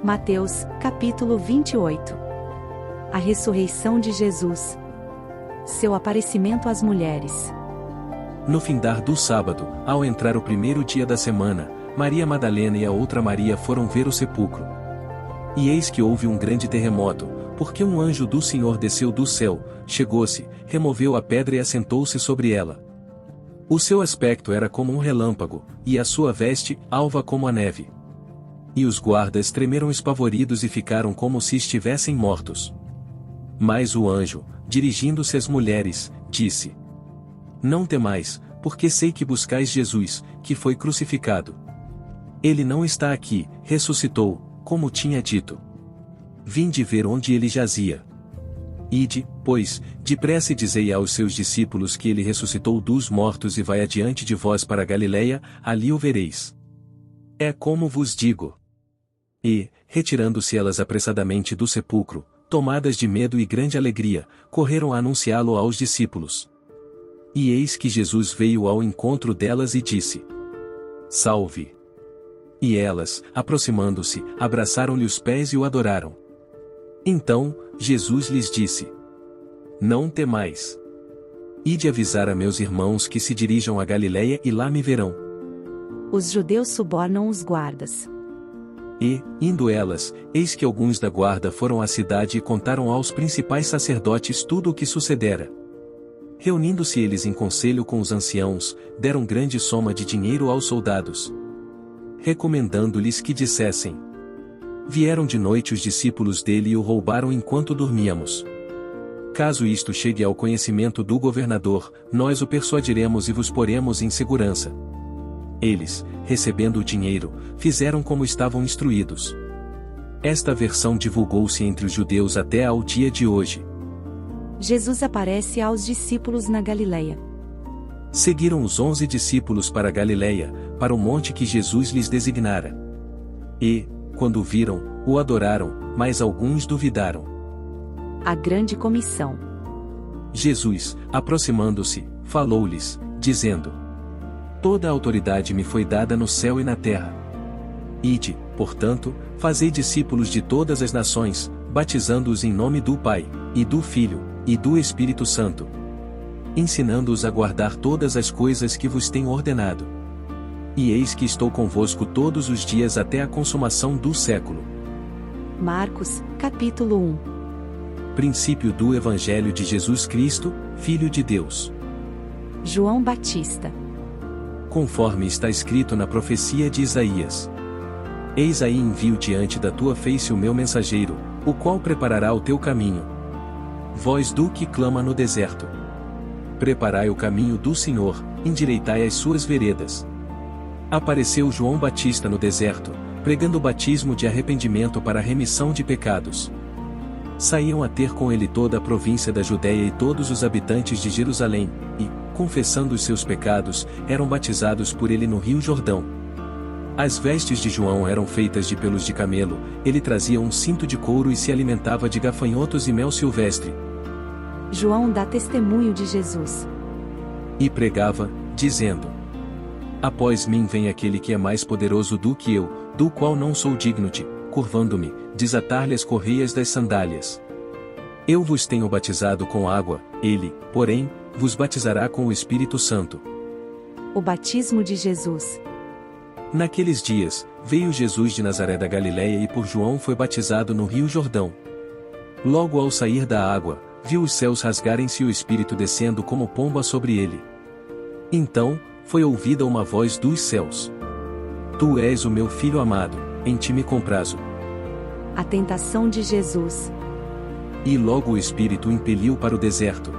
Mateus, capítulo 28. A ressurreição de Jesus. Seu aparecimento às mulheres. No findar do sábado, ao entrar o primeiro dia da semana, Maria Madalena e a outra Maria foram ver o sepulcro. E eis que houve um grande terremoto, porque um anjo do Senhor desceu do céu, chegou-se, removeu a pedra e assentou-se sobre ela. O seu aspecto era como um relâmpago, e a sua veste, alva como a neve. E os guardas tremeram espavoridos e ficaram como se estivessem mortos. Mas o anjo, dirigindo-se às mulheres, disse: Não temais, porque sei que buscais Jesus, que foi crucificado. Ele não está aqui, ressuscitou, como tinha dito. Vinde ver onde ele jazia. Ide, pois, depressa e dizei aos seus discípulos que ele ressuscitou dos mortos e vai adiante de vós para Galiléia, ali o vereis. É como vos digo. E, retirando-se elas apressadamente do sepulcro, tomadas de medo e grande alegria, correram a anunciá-lo aos discípulos. E eis que Jesus veio ao encontro delas e disse: Salve! E elas, aproximando-se, abraçaram-lhe os pés e o adoraram. Então, Jesus lhes disse: Não temais. Ide avisar a meus irmãos que se dirijam a Galiléia e lá me verão. Os judeus subornam os guardas. E, indo elas, eis que alguns da guarda foram à cidade e contaram aos principais sacerdotes tudo o que sucedera. Reunindo-se eles em conselho com os anciãos, deram grande soma de dinheiro aos soldados, recomendando-lhes que dissessem: Vieram de noite os discípulos dele e o roubaram enquanto dormíamos. Caso isto chegue ao conhecimento do governador, nós o persuadiremos e vos poremos em segurança. Eles, recebendo o dinheiro, fizeram como estavam instruídos. Esta versão divulgou-se entre os judeus até ao dia de hoje. Jesus aparece aos discípulos na Galiléia. Seguiram os 11 discípulos para Galiléia, para o monte que Jesus lhes designara. E, quando o viram, o adoraram, mas alguns duvidaram. A grande comissão. Jesus, aproximando-se, falou-lhes, dizendo: Toda a autoridade me foi dada no céu e na terra. Ide, portanto, fazei discípulos de todas as nações, batizando-os em nome do Pai, e do Filho, e do Espírito Santo, ensinando-os a guardar todas as coisas que vos tenho ordenado. E eis que estou convosco todos os dias até a consumação do século. Marcos, capítulo 1. Princípio do Evangelho de Jesus Cristo, Filho de Deus. João Batista. Conforme está escrito na profecia de Isaías: Eis aí envio diante da tua face o meu mensageiro, o qual preparará o teu caminho. Voz do que clama no deserto: Preparai o caminho do Senhor, endireitai as suas veredas. Apareceu João Batista no deserto, pregando o batismo de arrependimento para a remissão de pecados. Saíam a ter com ele toda a província da Judéia e todos os habitantes de Jerusalém, e, confessando os seus pecados, eram batizados por ele no rio Jordão. As vestes de João eram feitas de pelos de camelo, ele trazia um cinto de couro e se alimentava de gafanhotos e mel silvestre. João dá testemunho de Jesus. E pregava, dizendo: Após mim vem aquele que é mais poderoso do que eu, do qual não sou digno de, curvando-me, desatar-lhe as correias das sandálias. Eu vos tenho batizado com água, ele, porém, vos batizará com o Espírito Santo. O batismo de Jesus. Naqueles dias, veio Jesus de Nazaré da Galiléia e por João foi batizado no rio Jordão. Logo ao sair da água, viu os céus rasgarem-se e o Espírito descendo como pomba sobre ele. Então, foi ouvida uma voz dos céus: Tu és o meu filho amado, em ti me comprazo. A tentação de Jesus. E logo o Espírito o impeliu para o deserto,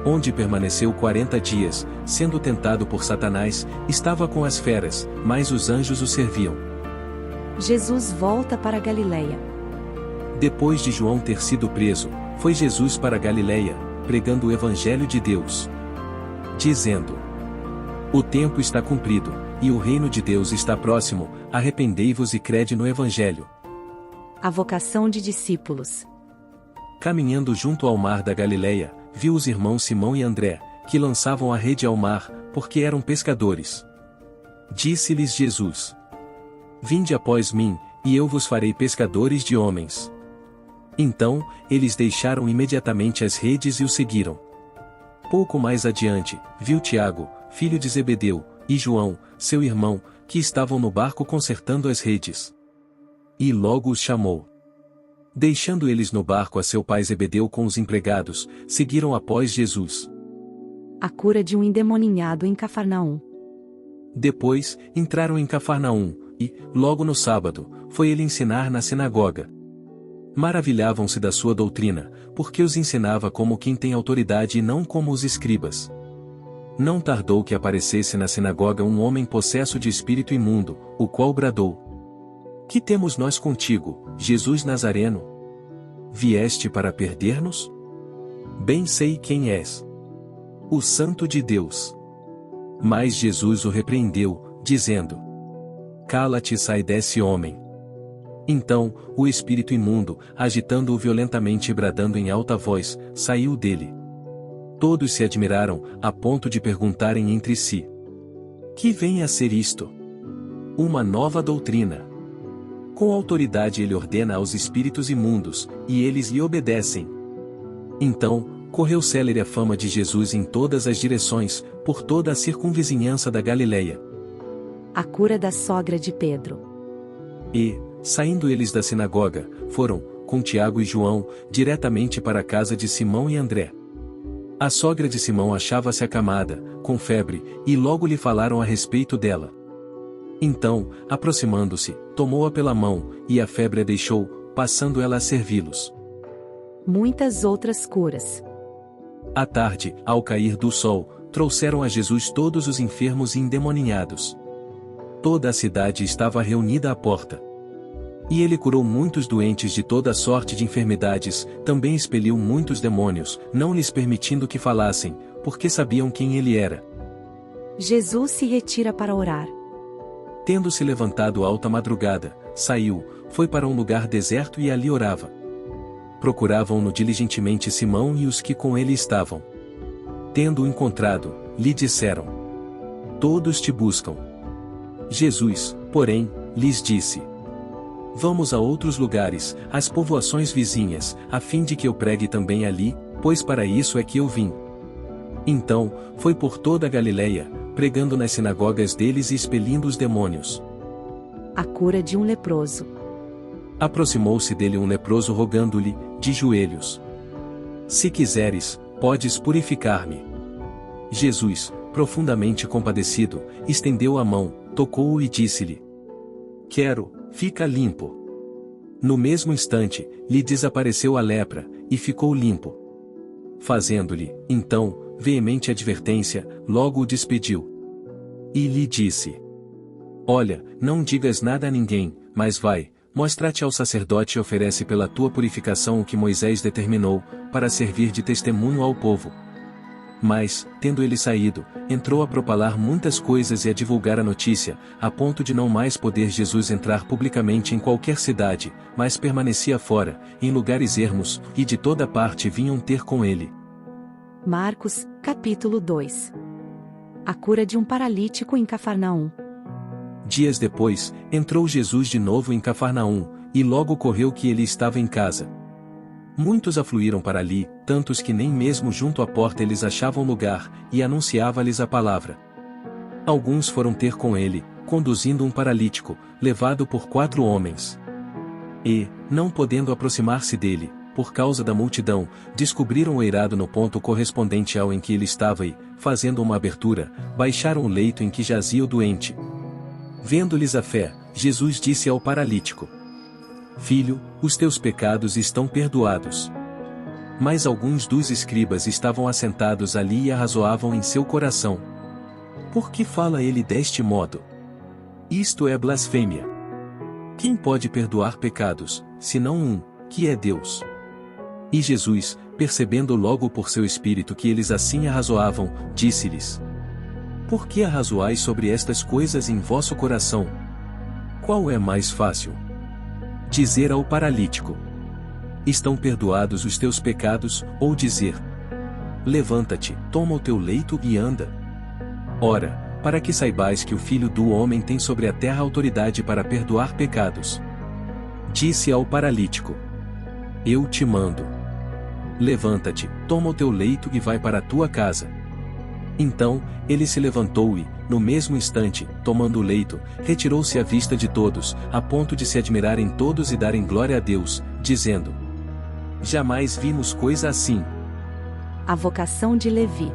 onde permaneceu 40 dias, sendo tentado por Satanás, estava com as feras, mas os anjos o serviam. Jesus volta para Galiléia. Depois de João ter sido preso, foi Jesus para Galiléia, pregando o Evangelho de Deus, dizendo: O tempo está cumprido, e o reino de Deus está próximo, arrependei-vos e crede no Evangelho. A vocação de discípulos. Caminhando junto ao mar da Galiléia, viu os irmãos Simão e André, que lançavam a rede ao mar, porque eram pescadores. Disse-lhes Jesus: Vinde após mim, e eu vos farei pescadores de homens. Então, eles deixaram imediatamente as redes e o seguiram. Pouco mais adiante, viu Tiago, filho de Zebedeu, e João, seu irmão, que estavam no barco consertando as redes. E logo os chamou. Deixando eles no barco a seu pai Zebedeu com os empregados, seguiram após Jesus. A cura de um endemoninhado em Cafarnaum. Depois, entraram em Cafarnaum, e, logo no sábado, foi ele ensinar na sinagoga. Maravilhavam-se da sua doutrina, porque os ensinava como quem tem autoridade e não como os escribas. Não tardou que aparecesse na sinagoga um homem possesso de espírito imundo, o qual bradou: Que temos nós contigo, Jesus Nazareno? Vieste para perder-nos? Bem sei quem és. O Santo de Deus. Mas Jesus o repreendeu, dizendo: Cala-te e sai desse homem. Então, o espírito imundo, agitando-o violentamente e bradando em alta voz, saiu dele. Todos se admiraram, a ponto de perguntarem entre si: Que vem a ser isto? Uma nova doutrina. Com autoridade ele ordena aos espíritos imundos, e eles lhe obedecem. Então, correu célere a fama de Jesus em todas as direções, por toda a circunvizinhança da Galileia. A cura da sogra de Pedro. E, saindo eles da sinagoga, foram, com Tiago e João, diretamente para a casa de Simão e André. A sogra de Simão achava-se acamada, com febre, e logo lhe falaram a respeito dela. Então, aproximando-se, tomou-a pela mão, e a febre a deixou, passando ela a servi-los. Muitas outras curas. À tarde, ao cair do sol, trouxeram a Jesus todos os enfermos e endemoninhados. Toda a cidade estava reunida à porta. E ele curou muitos doentes de toda sorte de enfermidades, também expeliu muitos demônios, não lhes permitindo que falassem, porque sabiam quem ele era. Jesus se retira para orar. Tendo-se levantado alta madrugada, saiu, foi para um lugar deserto e ali orava. Procuravam-no diligentemente Simão e os que com ele estavam. Tendo-o encontrado, lhe disseram: Todos te buscam. Jesus, porém, lhes disse: Vamos a outros lugares, às povoações vizinhas, a fim de que eu pregue também ali, pois para isso é que eu vim. Então, foi por toda a Galileia, pregando nas sinagogas deles e expelindo os demônios. A cura de um leproso. Aproximou-se dele um leproso rogando-lhe, de joelhos: Se quiseres, podes purificar-me. Jesus, profundamente compadecido, estendeu a mão, tocou-o e disse-lhe: Quero, fica limpo. No mesmo instante, lhe desapareceu a lepra, e ficou limpo. Fazendo-lhe, então, veemente advertência, logo o despediu. E lhe disse: Olha, não digas nada a ninguém, mas vai, mostra-te ao sacerdote e oferece pela tua purificação o que Moisés determinou, para servir de testemunho ao povo. Mas, tendo ele saído, entrou a propalar muitas coisas e a divulgar a notícia, a ponto de não mais poder Jesus entrar publicamente em qualquer cidade, mas permanecia fora, em lugares ermos, e de toda parte vinham ter com ele. Marcos, capítulo 2. A cura de um paralítico em Cafarnaum. Dias depois, entrou Jesus de novo em Cafarnaum, e logo ocorreu que ele estava em casa. Muitos afluíram para ali, tantos que nem mesmo junto à porta eles achavam lugar, e anunciava-lhes a palavra. Alguns foram ter com ele, conduzindo um paralítico, levado por 4 homens. E, não podendo aproximar-se dele, por causa da multidão, descobriram o eirado no ponto correspondente ao em que ele estava e, fazendo uma abertura, baixaram o leito em que jazia o doente. Vendo-lhes a fé, Jesus disse ao paralítico: Filho, os teus pecados estão perdoados. Mas alguns dos escribas estavam assentados ali e arrazoavam em seu coração: Por que fala ele deste modo? Isto é blasfêmia. Quem pode perdoar pecados, senão um, que é Deus? E Jesus, percebendo logo por seu espírito que eles assim arrazoavam, disse-lhes: Por que arrazoais sobre estas coisas em vosso coração? Qual é mais fácil? Dizer ao paralítico: Estão perdoados os teus pecados, ou dizer: Levanta-te, toma o teu leito e anda? Ora, para que saibais que o Filho do Homem tem sobre a terra autoridade para perdoar pecados. Disse ao paralítico: Eu te mando. Levanta-te, toma o teu leito e vai para a tua casa. Então, ele se levantou e, no mesmo instante, tomando o leito, retirou-se à vista de todos, a ponto de se admirarem todos e darem glória a Deus, dizendo: Jamais vimos coisa assim. A vocação de Levi.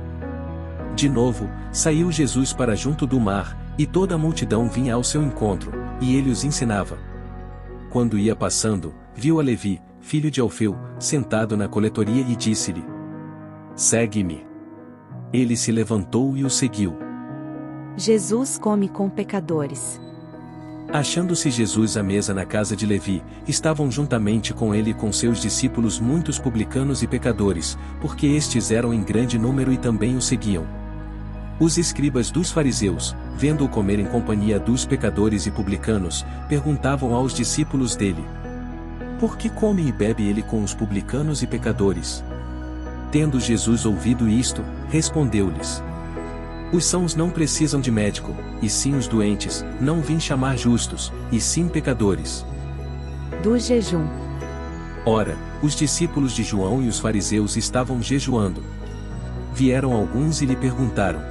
De novo, saiu Jesus para junto do mar, e toda a multidão vinha ao seu encontro, e ele os ensinava. Quando ia passando, viu a Levi, filho de Alfeu, sentado na coletoria e disse-lhe: Segue-me. Ele se levantou e o seguiu. Jesus come com pecadores. Achando-se Jesus à mesa na casa de Levi, estavam juntamente com ele e com seus discípulos muitos publicanos e pecadores, porque estes eram em grande número e também o seguiam. Os escribas dos fariseus, vendo-o comer em companhia dos pecadores e publicanos, perguntavam aos discípulos dele: Por que come e bebe ele com os publicanos e pecadores? Tendo Jesus ouvido isto, respondeu-lhes: Os sãos não precisam de médico, e sim os doentes, não vim chamar justos, e sim pecadores. Do jejum. Ora, os discípulos de João e os fariseus estavam jejuando. Vieram alguns e lhe perguntaram: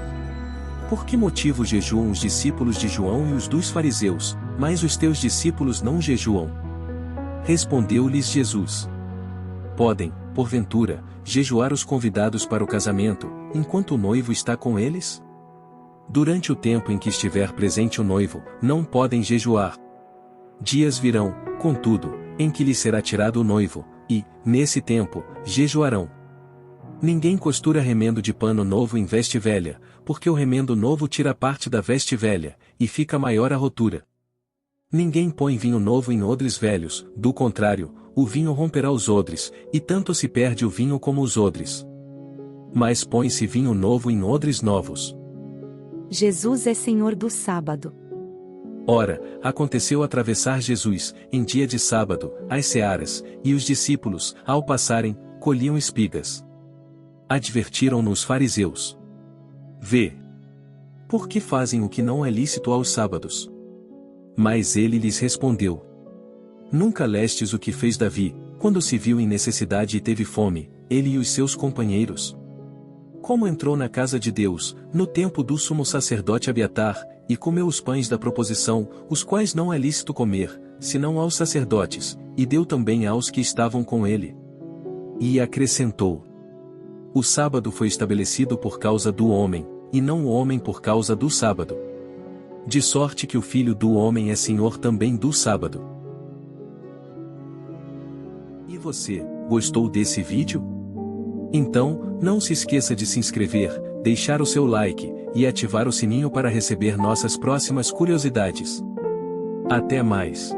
Por que motivo jejuam os discípulos de João e os dos fariseus, mas os teus discípulos não jejuam? Respondeu-lhes Jesus: Podem, porventura, jejuar os convidados para o casamento, enquanto o noivo está com eles? Durante o tempo em que estiver presente o noivo, não podem jejuar. Dias virão, contudo, em que lhe será tirado o noivo, e, nesse tempo, jejuarão. Ninguém costura remendo de pano novo em veste velha, porque o remendo novo tira parte da veste velha, e fica maior a rotura. Ninguém põe vinho novo em odres velhos, do contrário, o vinho romperá os odres, e tanto se perde o vinho como os odres. Mas põe-se vinho novo em odres novos. Jesus é Senhor do sábado. Ora, aconteceu atravessar Jesus, em dia de sábado, as searas, e os discípulos, ao passarem, colhiam espigas. Advertiram-no os fariseus: Vê! Por que fazem o que não é lícito aos sábados? Mas ele lhes respondeu: Nunca lestes o que fez Davi, quando se viu em necessidade e teve fome, ele e os seus companheiros? Como entrou na casa de Deus, no tempo do sumo sacerdote Abiatar, e comeu os pães da proposição, os quais não é lícito comer, senão aos sacerdotes, e deu também aos que estavam com ele. E acrescentou: O sábado foi estabelecido por causa do homem, e não o homem por causa do sábado. De sorte que o Filho do Homem é Senhor também do sábado. E você, gostou desse vídeo? Então, não se esqueça de se inscrever, deixar o seu like, e ativar o sininho para receber nossas próximas curiosidades. Até mais!